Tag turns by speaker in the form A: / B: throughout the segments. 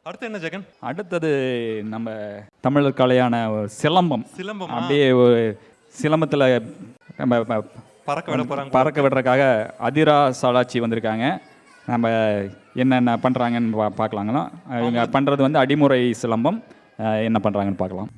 A: அடுத்து என்ன ஜெகன்?
B: அடுத்தது நம்ம தமிழர் கலையான சிலம்பம்.
A: சிலம்பம்
B: அப்படியே ஒரு சிலம்பத்தில் நம்ம பறக்க விடுறதுக்காக அதிரா சாலாச்சி வந்திருக்காங்க. நம்ம என்னென்ன பண்ணுறாங்கன்னு பார்க்கலாங்களா? இவங்க பண்ணுறது வந்து அடிமுறை சிலம்பம். என்ன பண்ணுறாங்கன்னு பார்க்கலாம்.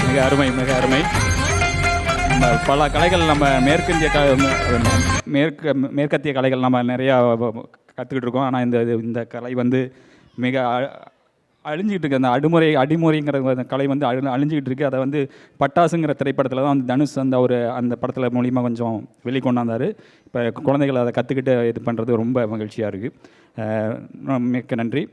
B: மிக அருமை, மிக அருமை. பல கலைகள் நம்ம மேற்கத்திய கலைகள் நம்ம நிறையா கற்றுக்கிட்டு இருக்கோம். ஆனால் இந்த கலை வந்து மிக அழிஞ்சிக்கிட்டு இருக்குது. அந்த அடிமுறைங்கிற கலை வந்து அழிஞ்சிக்கிட்டு இருக்குது. அதை வந்து பட்டாசுங்கிற திரைப்படத்தில் தான் வந்து தனுஷ் அந்த படத்தில் மூலிமா கொஞ்சம் வெளிக்கொண்டாந்தார். இப்போ குழந்தைகள் அதை கற்றுக்கிட்டு இது பண்ணுறது ரொம்ப மகிழ்ச்சியாக இருக்குது. மிக்க நன்றி.